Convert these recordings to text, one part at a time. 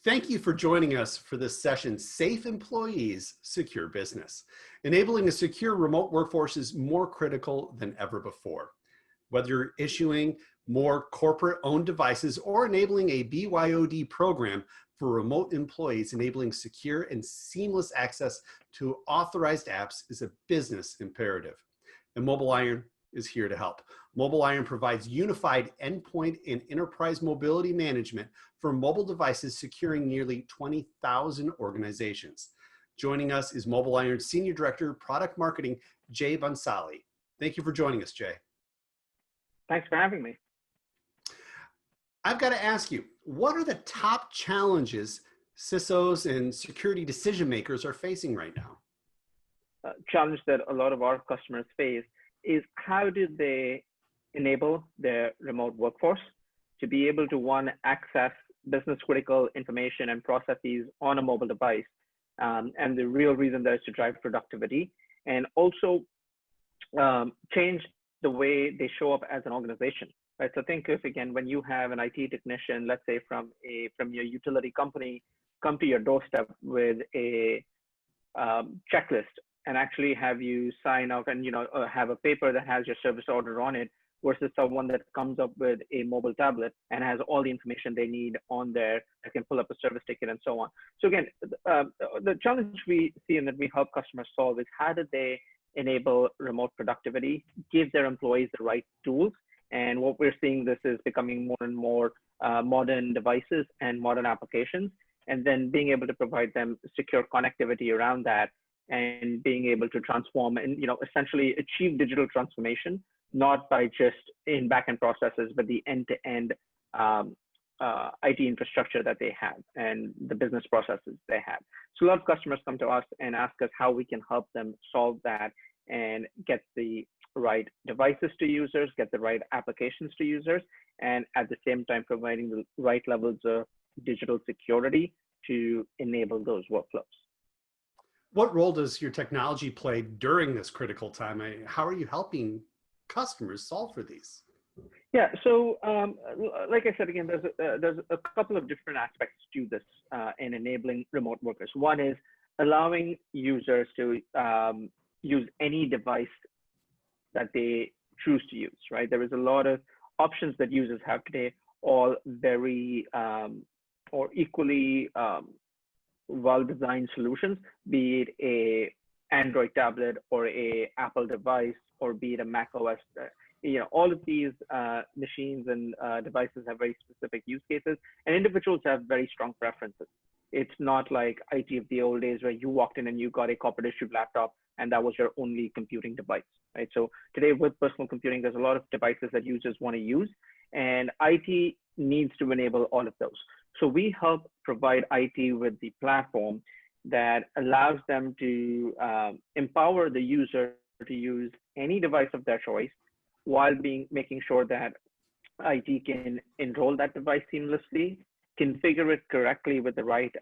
Thank you for joining us for this session, Safe Employees, Secure Business. Enabling a secure remote workforce is more critical than ever before. Whether you're issuing more corporate-owned devices or enabling a BYOD program for remote employees, enabling secure and seamless access to authorized apps is a business imperative. And MobileIron is here to help. MobileIron provides unified endpoint and enterprise mobility management for mobile devices, securing nearly 20,000 organizations. Joining us is MobileIron's Senior Director, Product Marketing, Jay Bhansali. Thank you for joining us, Jay. Thanks for having me. I've got to ask you, what are the top challenges CISOs and security decision makers are facing right now? Challenge that a lot of our customers face is how do they enable their remote workforce to be able to, one, access business critical information and processes on a mobile device. And the real reason there is to drive productivity, and also change the way they show up as an organization. Right? So think of, again, when you have an IT technician, let's say from your utility company, come to your doorstep with a checklist and actually have you sign up and have a paper that has your service order on it, versus someone that comes up with a mobile tablet and has all the information they need on there, that can pull up a service ticket and so on. So again, the challenge we see and that we help customers solve is how do they enable remote productivity, give their employees the right tools. And what we're seeing, this is becoming more and more modern devices and modern applications, and then being able to provide them secure connectivity around that, and being able to transform and essentially achieve digital transformation, not by just in back-end processes, but the end-to-end IT infrastructure that they have and the business processes they have. So a lot of customers come to us and ask us how we can help them solve that and get the right devices to users, get the right applications to users, and at the same time providing the right levels of digital security to enable those workflows. What role does your technology play during this critical time? How are you helping customers solve for these? Yeah, so like I said, again, there's a couple of different aspects to this in enabling remote workers. One is allowing users to use any device that they choose to use, right? There is a lot of options that users have today, all very or equally well-designed solutions, be it a Android tablet or a Apple device, or be it a Mac OS. All of these machines and devices have very specific use cases, and individuals have very strong preferences. It's not like IT of the old days where you walked in and you got a corporate issued laptop and that was your only computing device, right? So today with personal computing, there's a lot of devices that users want to use, and IT needs to enable all of those. So we help provide IT with the platform that allows them to empower the user to use any device of their choice, while making sure that IT can enroll that device seamlessly, configure it correctly with the right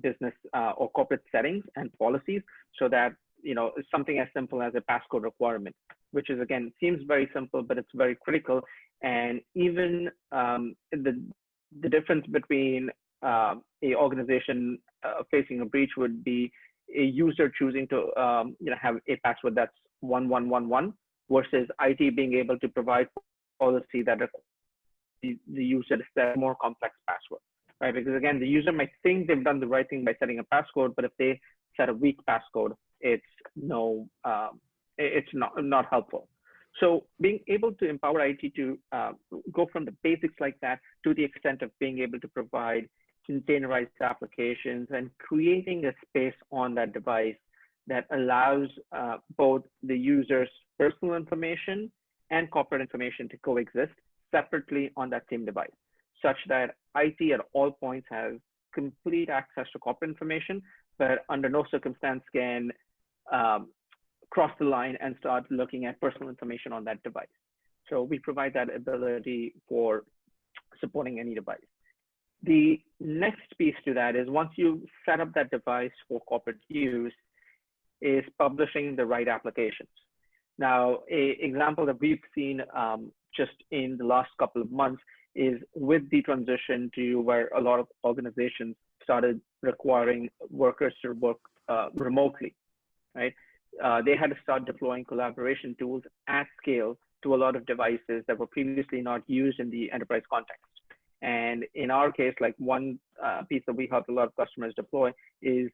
business or corporate settings and policies, so that something as simple as a passcode requirement, which is, again, seems very simple, but it's very critical. And even the difference between a organization facing a breach would be a user choosing to have a password that's 1111, versus IT being able to provide policy that the user to set a more complex password, right? Because again, the user might think they've done the right thing by setting a passcode, but if they set a weak passcode, it's not helpful. So being able to empower IT to go from the basics like that to the extent of being able to provide containerized applications and creating a space on that device that allows both the user's personal information and corporate information to coexist separately on that same device, such that IT at all points has complete access to corporate information, but under no circumstance can cross the line and start looking at personal information on that device. So we provide that ability for supporting any device. The next piece to that is, once you set up that device for corporate use, is publishing the right applications. Now, an example that we've seen just in the last couple of months is with the transition to where a lot of organizations started requiring workers to work remotely, right? They had to start deploying collaboration tools at scale to a lot of devices that were previously not used in the enterprise context. And in our case, like one piece that we helped a lot of customers deploy is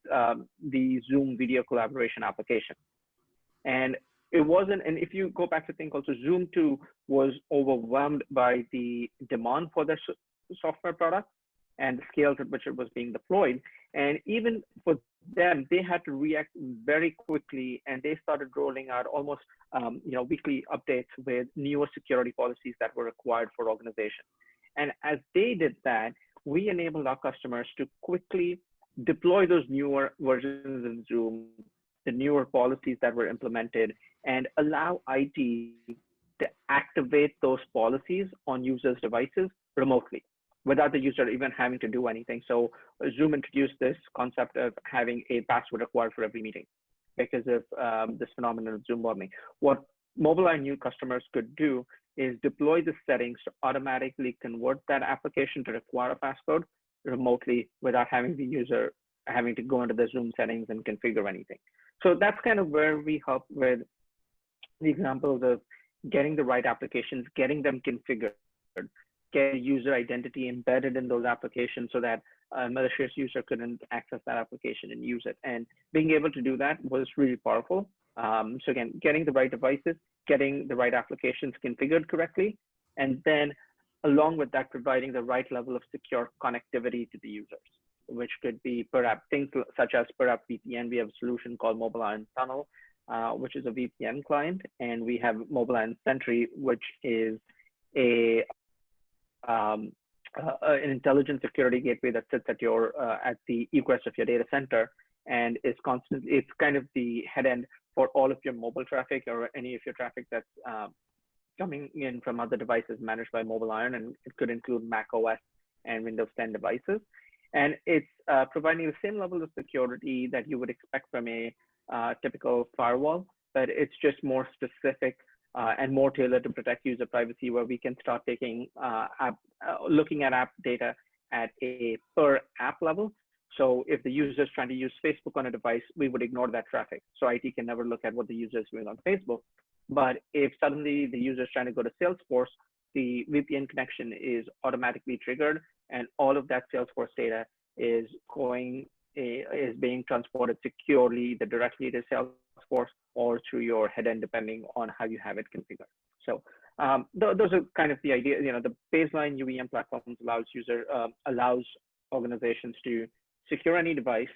the Zoom video collaboration application. And it wasn't, and if you go back to think also, Zoom too was overwhelmed by the demand for their software product and the scales at which it was being deployed. And even for them, they had to react very quickly, and they started rolling out almost weekly updates with newer security policies that were required for organizations. And as they did that, we enabled our customers to quickly deploy those newer versions of Zoom, the newer policies that were implemented, and allow IT to activate those policies on users' devices remotely without the user even having to do anything. So Zoom introduced this concept of having a password required for every meeting because of this phenomenon of Zoom bombing. What MobileIron new customers could do is deploy the settings to automatically convert that application to require a passcode remotely without having the user having to go into the Zoom settings and configure anything. So that's kind of where we help with the examples of getting the right applications, getting them configured, get user identity embedded in those applications so that a malicious user couldn't access that application and use it. And being able to do that was really powerful. So again, getting the right devices, getting the right applications configured correctly, and then along with that, providing the right level of secure connectivity to the users, which could be perhaps things such as perhaps VPN. We have a solution called MobileIron Tunnel, which is a VPN client, and we have MobileIron Sentry, which is an intelligent security gateway that sits at your at the egress of your data center and is constantly, it's kind of the head end for all of your mobile traffic or any of your traffic that's coming in from other devices managed by MobileIron, and it could include Mac OS and Windows 10 devices. And it's providing the same level of security that you would expect from a typical firewall, but it's just more specific and more tailored to protect user privacy, where we can start taking looking at app data at a per app level. So if the user is trying to use Facebook on a device, we would ignore that traffic. So IT can never look at what the user is doing on Facebook. But if suddenly the user is trying to go to Salesforce, the VPN connection is automatically triggered, and all of that Salesforce data is being transported securely either directly to Salesforce or through your headend, depending on how you have it configured. So those are kind of the idea. The baseline UEM platforms allows organizations to secure any device,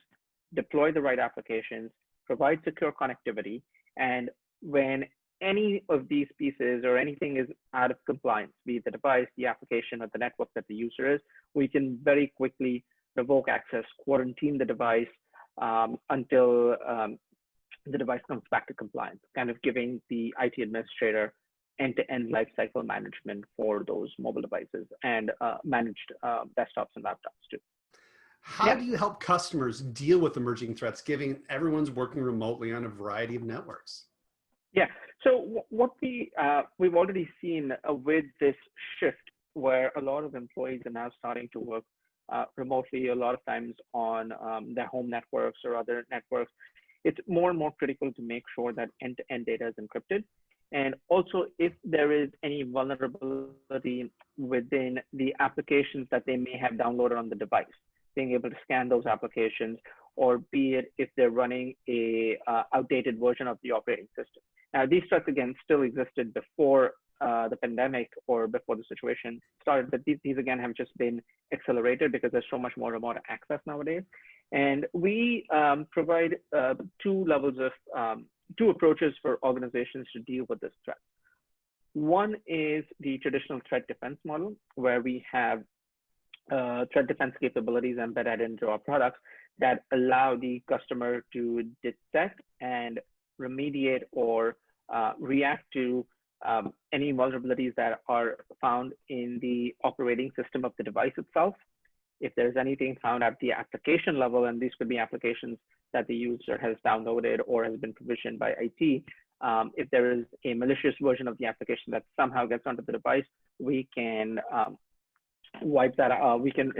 deploy the right applications, provide secure connectivity, and when any of these pieces or anything is out of compliance, be it the device, the application, or the network that the user is, we can very quickly revoke access, quarantine the device until the device comes back to compliance, kind of giving the IT administrator end-to-end lifecycle management for those mobile devices and managed desktops and laptops too. How do you help customers deal with emerging threats, given everyone's working remotely on a variety of networks? Yeah, so what we've already seen with this shift where a lot of employees are now starting to work remotely, a lot of times on their home networks or other networks, it's more and more critical to make sure that end-to-end data is encrypted. And also, if there is any vulnerability within the applications that they may have downloaded on the device, being able to scan those applications, or be it if they're running a outdated version of the operating system. Now, these threats, again, still existed before the pandemic or before the situation started, but these again have just been accelerated because there's so much more remote access nowadays. And we provide two approaches for organizations to deal with this threat. One is the traditional threat defense model, where we have threat defense capabilities embedded into our products that allow the customer to detect and remediate or react to any vulnerabilities that are found in the operating system of the device itself. If there's anything found at the application level, and these could be applications that the user has downloaded or has been provisioned by IT, if there is a malicious version of the application that somehow gets onto the device, we can wipe that. We can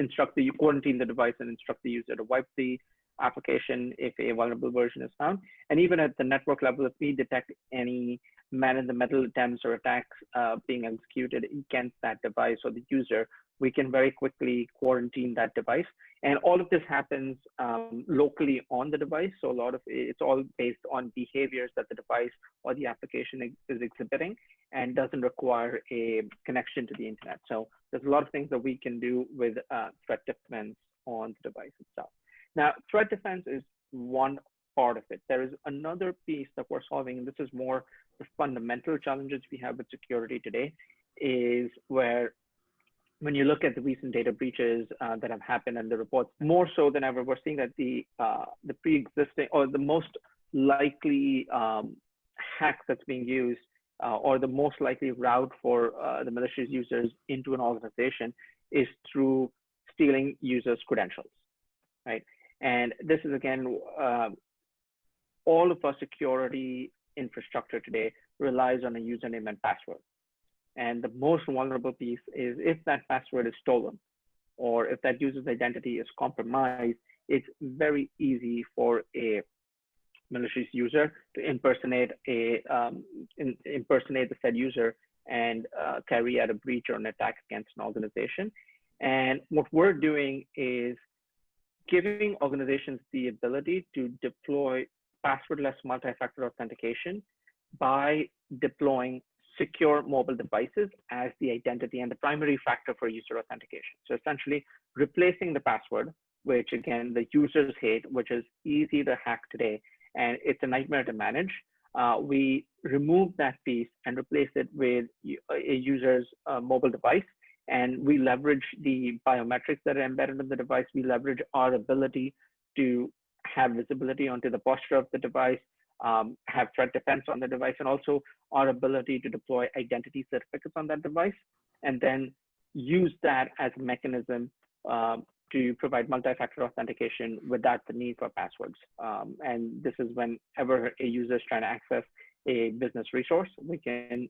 quarantine the device and instruct the user to wipe the application if a vulnerable version is found. And even at the network level, if we detect any man-in-the-middle attempts or attacks being executed against that device or the user, we can very quickly quarantine that device. And all of this happens locally on the device. So it's all based on behaviors that the device or the application is exhibiting and doesn't require a connection to the internet. So there's a lot of things that we can do with threat defense on the device itself. Now, threat defense is one part of it. There is another piece that we're solving, and this is more the fundamental challenges we have with security today, is where when you look at the recent data breaches that have happened and the reports, more so than ever, we're seeing that the pre-existing or the most likely hack that's being used or the most likely route for the malicious users into an organization is through stealing users' credentials, right? And this is, again, all of our security infrastructure today relies on a username and password. And the most vulnerable piece is if that password is stolen or if that user's identity is compromised, it's very easy for a malicious user to impersonate the said user and carry out a breach or an attack against an organization. And what we're doing is giving organizations the ability to deploy passwordless multi-factor authentication by deploying secure mobile devices as the identity and the primary factor for user authentication. So essentially replacing the password, which again, the users hate, which is easy to hack today, and it's a nightmare to manage. We remove that piece and replace it with a user's mobile device. And we leverage the biometrics that are embedded in the device. We leverage our ability to have visibility onto the posture of the device, have threat defense on the device, and also our ability to deploy identity certificates on that device, and then use that as a mechanism to provide multi-factor authentication without the need for passwords. And this is whenever a user is trying to access a business resource, we can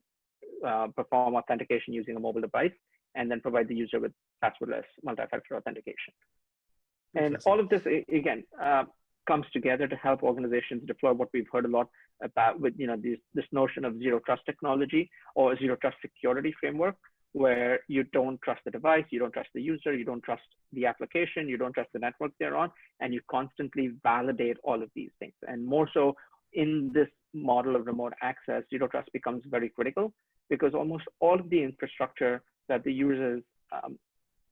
perform authentication using a mobile device and then provide the user with passwordless multi-factor authentication. And all of this, again, comes together to help organizations deploy what we've heard a lot about with this notion of zero trust technology or zero trust security framework, where you don't trust the device, you don't trust the user, you don't trust the application, you don't trust the network they're on, and you constantly validate all of these things. And more so in this model of remote access, zero trust becomes very critical because almost all of the infrastructure that the users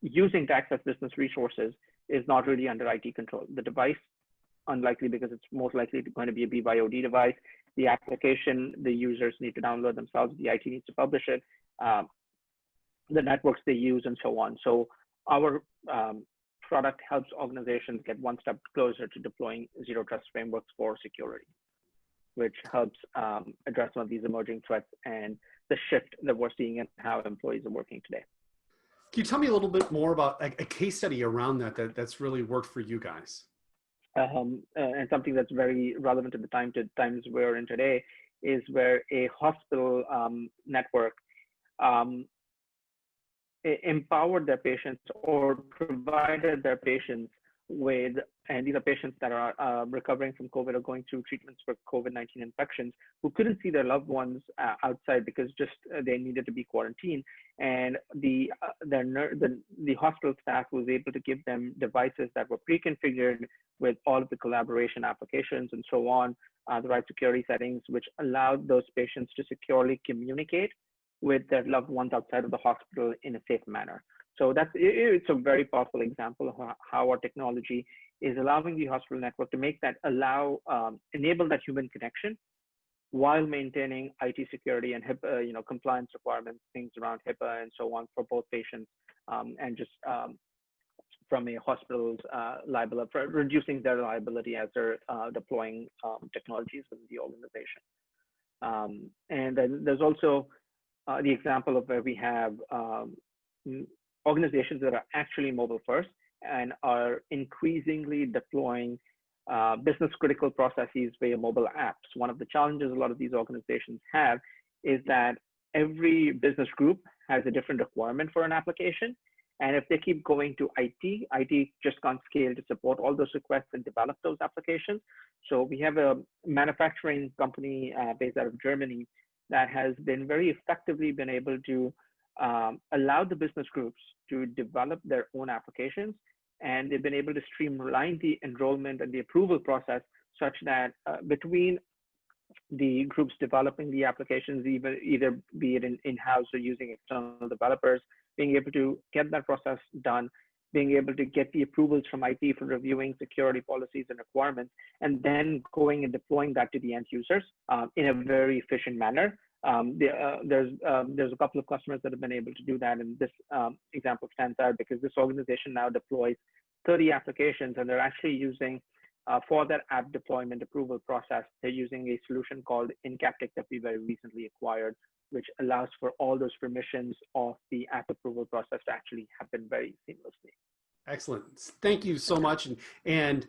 using to access business resources is not really under IT control. The device, unlikely because it's most likely going to be a BYOD device. The application, the users need to download themselves. The IT needs to publish it. The networks they use and so on. So our product helps organizations get one step closer to deploying zero trust frameworks for security, which helps address some of these emerging threats and the shift that we're seeing in how employees are working today. Can you tell me a little bit more about a case study around that's really worked for you guys? And something that's very relevant to the times we're in today is where a hospital network empowered their patients or provided their patients with, and these are patients that are recovering from COVID or going through treatments for COVID-19 infections, who couldn't see their loved ones outside because just they needed to be quarantined. And the hospital staff was able to give them devices that were pre-configured with all of the collaboration applications and so on, the right security settings, which allowed those patients to securely communicate with their loved ones outside of the hospital in a safe manner. So it's a very powerful example of how our technology is allowing the hospital network to make that enable that human connection while maintaining IT security and HIPAA, compliance requirements, things around HIPAA and so on for both patients and just from a hospital's liability, for reducing their liability as they're deploying technologies within the organization. And then there's also the example of where we have organizations that are actually mobile first and are increasingly deploying business critical processes via mobile apps. One of the challenges a lot of these organizations have is that every business group has a different requirement for an application. And if they keep going to IT just can't scale to support all those requests and develop those applications. So we have a manufacturing company based out of Germany that has been very effectively been able to allow the business groups to develop their own applications. And they've been able to streamline the enrollment and the approval process such that between the groups developing the applications, either be it in-house or using external developers, being able to get that process done, being able to get the approvals from IT for reviewing security policies and requirements, and then going and deploying that to the end users in a very efficient manner. There's a couple of customers that have been able to do that, and this example stands out because this organization now deploys 30 applications, and they're actually using for that app deployment approval process, they're using a solution called Incaptic that we very recently acquired, which allows for all those permissions of the app approval process to actually happen very seamlessly. Excellent. Thank you so much. And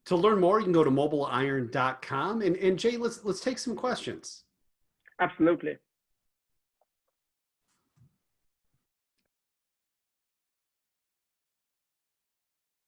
to learn more, you can go to mobileiron.com. And Jay, let's take some questions. Absolutely.